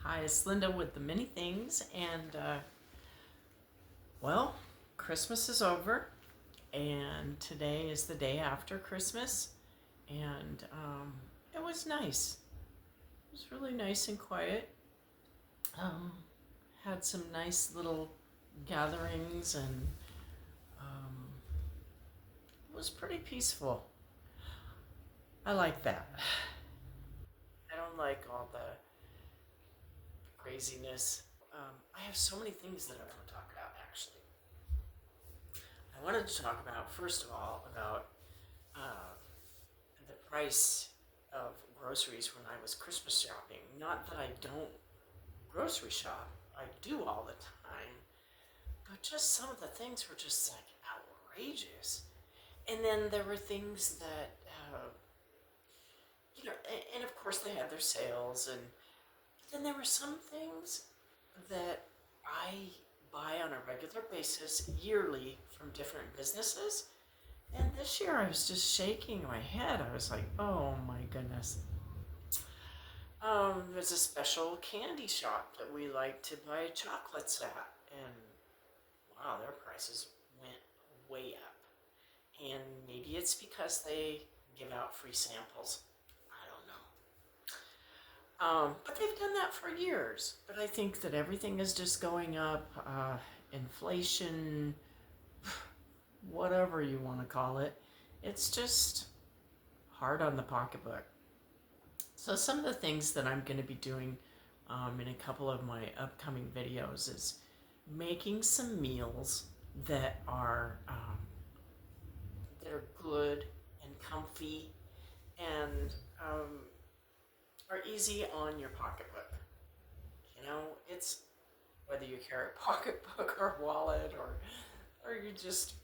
Hi, it's Linda with the Many Things, and well, Christmas is over, and today is the day after Christmas, and it was nice. It was really nice and quiet. Um, had some nice little gatherings, and um, it was pretty peaceful. I like that. I don't like all the craziness. I have so many things that I want to talk about, actually. I wanted to talk about, first of all, about uh, the price of groceries when I was Christmas shopping. Not that I don't grocery shop, I do all the time, but just some of the things were just like outrageous. And then there were things that, and of course they had their sales, and then there were some things that I buy on a regular basis yearly from different businesses. And this year I was just shaking my head. I was like, oh my goodness. There's a special candy shop that we like to buy chocolates at, and wow, their prices went way up. And maybe it's because they give out free samples. I don't know. But they've done that for years. But I think that everything is just going up. Inflation, whatever you want to call it, it's just hard on the pocketbook. So some of the things that I'm going to be doing in a couple of my upcoming videos is making some meals that are good and comfy and are easy on your pocketbook. You know, it's whether you carry a pocketbook or wallet or you just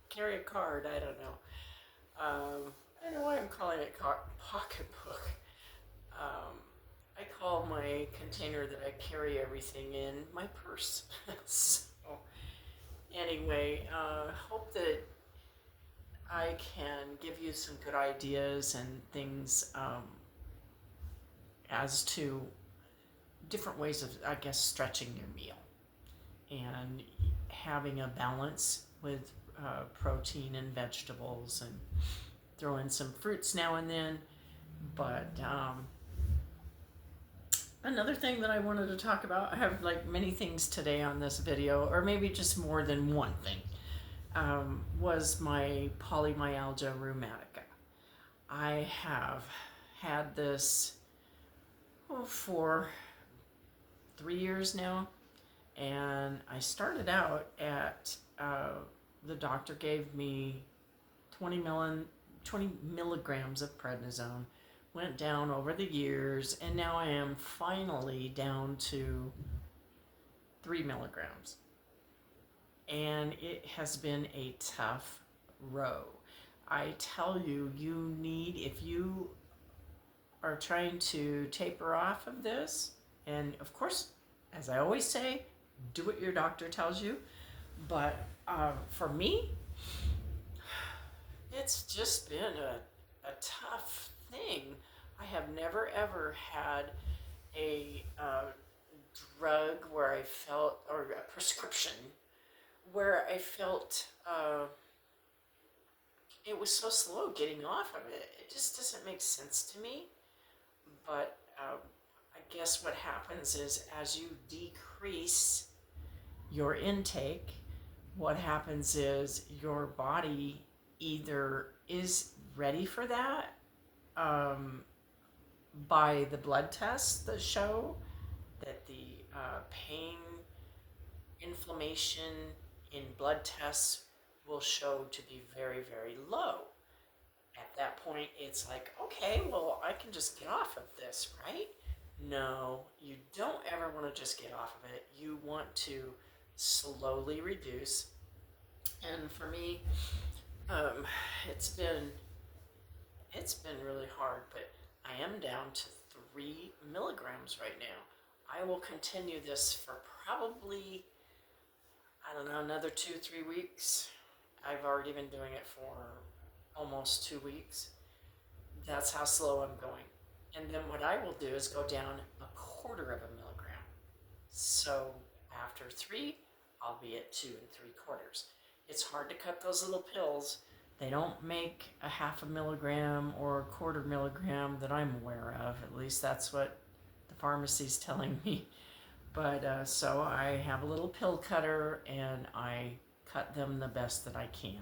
carry a card. I don't know. I don't know why I'm calling it pocketbook. Um, I call my container that I carry everything in my purse. So, anyway, hope that I can give you some good ideas and things as to different ways of, I guess, stretching your meal and having a balance with protein and vegetables and throw in some fruits now and then. But another thing that I wanted to talk about, I have like many things today on this video, or maybe just more than one thing, was my polymyalgia rheumatica. I have had this for 3 years now, and I started out at the doctor gave me 20 milligrams of prednisone, went down over the years, and now I am finally down to 3 milligrams. And it has been a tough row. I tell you, you need, if you are trying to taper off of this, and of course, as I always say, do what your doctor tells you. But for me, it's just been a tough thing. I have never ever had a drug where I felt, or a prescription where I felt it was so slow getting off of it. It just doesn't make sense to me. But I guess what happens is as you decrease your intake, what happens is your body either is ready for that um, by the blood tests that show that the pain, inflammation in blood tests will show to be very, very low. At that point, it's like, okay, well, I can just get off of this, right? No, you don't ever want to just get off of it. You want to slowly reduce. And for me, um, it's been it's been really hard, but I am down to 3 milligrams right now. I will continue this for probably, I don't know, another 2, 3 weeks. I've already been doing it for almost 2 weeks. That's how slow I'm going. And then what I will do is go down a quarter of a milligram. So after 3, I'll be at 2 3/4. It's hard to cut those little pills. They don't make a half a milligram or a quarter milligram that I'm aware of. At least that's what the pharmacy's telling me. But so I have a little pill cutter and I cut them the best that I can.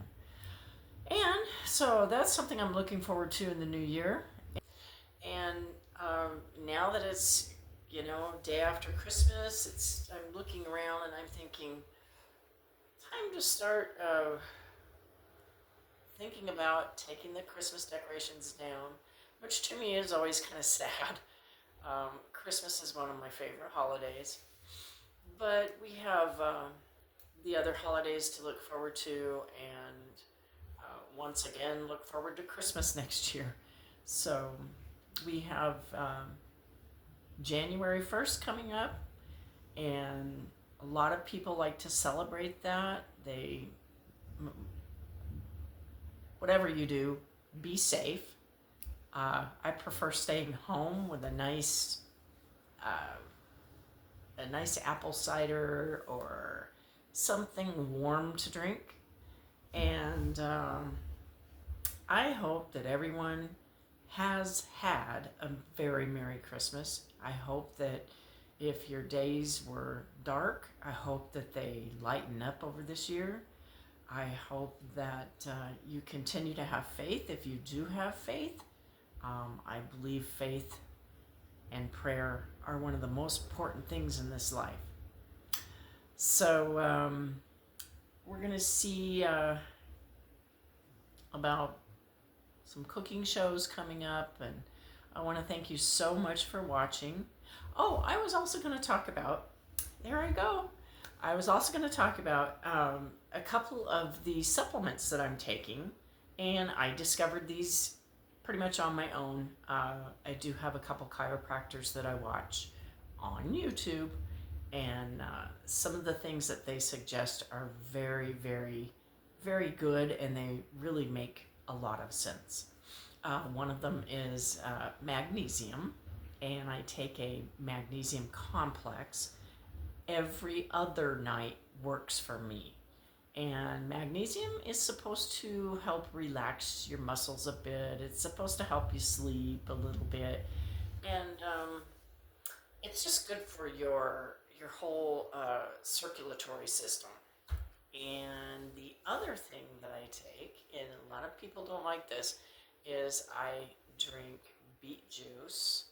And so that's something I'm looking forward to in the new year. And now that it's, day after Christmas, I'm looking around and I'm thinking, time to start thinking about taking the Christmas decorations down, which to me is always kind of sad. Christmas is one of my favorite holidays, but we have the other holidays to look forward to, and once again, look forward to Christmas next year. So we have January 1st coming up, and a lot of people like to celebrate that. Whatever you do, be safe. I prefer staying home with uh, a nice apple cider or something warm to drink. And I hope that everyone has had a very Merry Christmas. I hope that if your days were dark, I hope that they lighten up over this year. I hope that you continue to have faith if you do have faith. I believe faith and prayer are one of the most important things in this life. So we're going to see about some cooking shows coming up, and I want to thank you so much for watching. Oh, I was also going to talk about, there I go. I was also going to talk about a couple of the supplements that I'm taking, and I discovered these pretty much on my own. I do have a couple chiropractors that I watch on YouTube, and some of the things that they suggest are very, very, very good, and they really make a lot of sense. One of them is magnesium, and I take a magnesium complex. Every other night works for me. And magnesium is supposed to help relax your muscles a bit. It's supposed to help you sleep a little bit. And it's just good for your whole circulatory system. And the other thing that I take, and a lot of people don't like this, is I drink beet juice,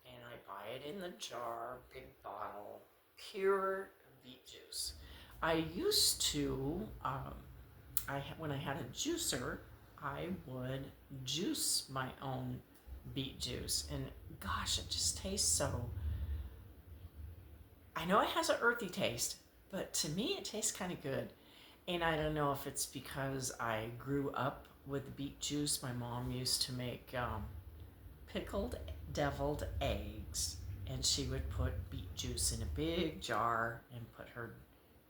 and I buy it in the jar, big bottle, pure beet juice. I used to, when I had a juicer, I would juice my own beet juice, and gosh, it just tastes so. I know it has an earthy taste, but to me, it tastes kind of good. And I don't know if it's because I grew up with beet juice. My mom used to make pickled deviled eggs, and she would put beet juice in a big jar and put her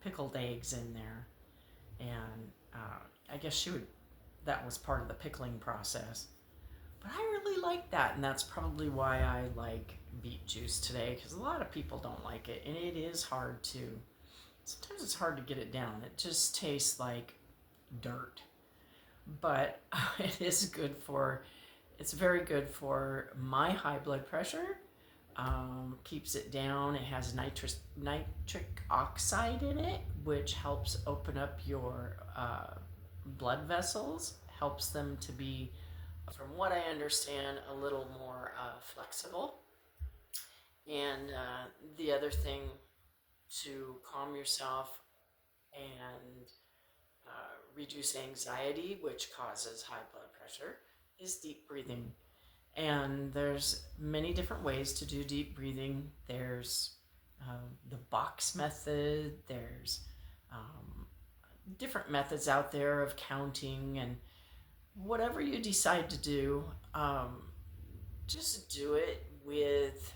pickled eggs in there. And I guess that was part of the pickling process. But I really like that, and that's probably why I like beet juice today, because a lot of people don't like it, and it is hard to. Sometimes it's hard to get it down. It just tastes like dirt. But it's very good for my high blood pressure. Keeps it down. It has nitric oxide in it, which helps open up your blood vessels, helps them to be, from what I understand, a little more flexible. And the other thing to calm yourself and reduce anxiety, which causes high blood pressure, is deep breathing. And there's many different ways to do deep breathing. There's the box method. There's different methods out there of counting, and whatever you decide to do, just do it with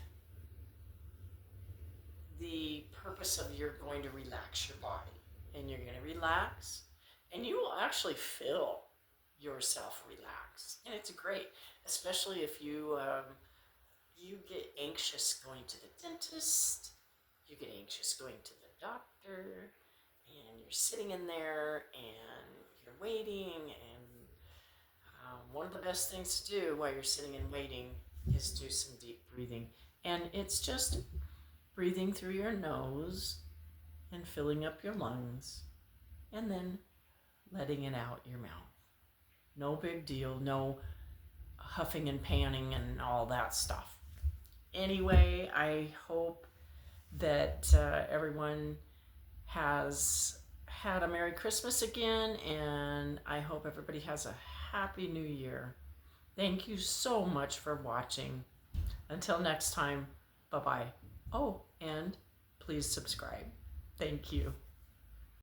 the purpose of you're going to relax your body, and you're going to relax, and you will actually feel yourself relax, and it's great, especially if you get anxious going to the dentist. you get anxious going to the doctor, and you're sitting in there and you're waiting. And one of the best things to do while you're sitting and waiting is do some deep breathing. And it's just breathing through your nose and filling up your lungs, and then letting it out your mouth. No big deal, no huffing and panning and all that stuff. Anyway, I hope that everyone has had a Merry Christmas again, and I hope everybody has a Happy New Year. Thank you so much for watching. Until next time, bye-bye. Oh, and please subscribe. Thank you.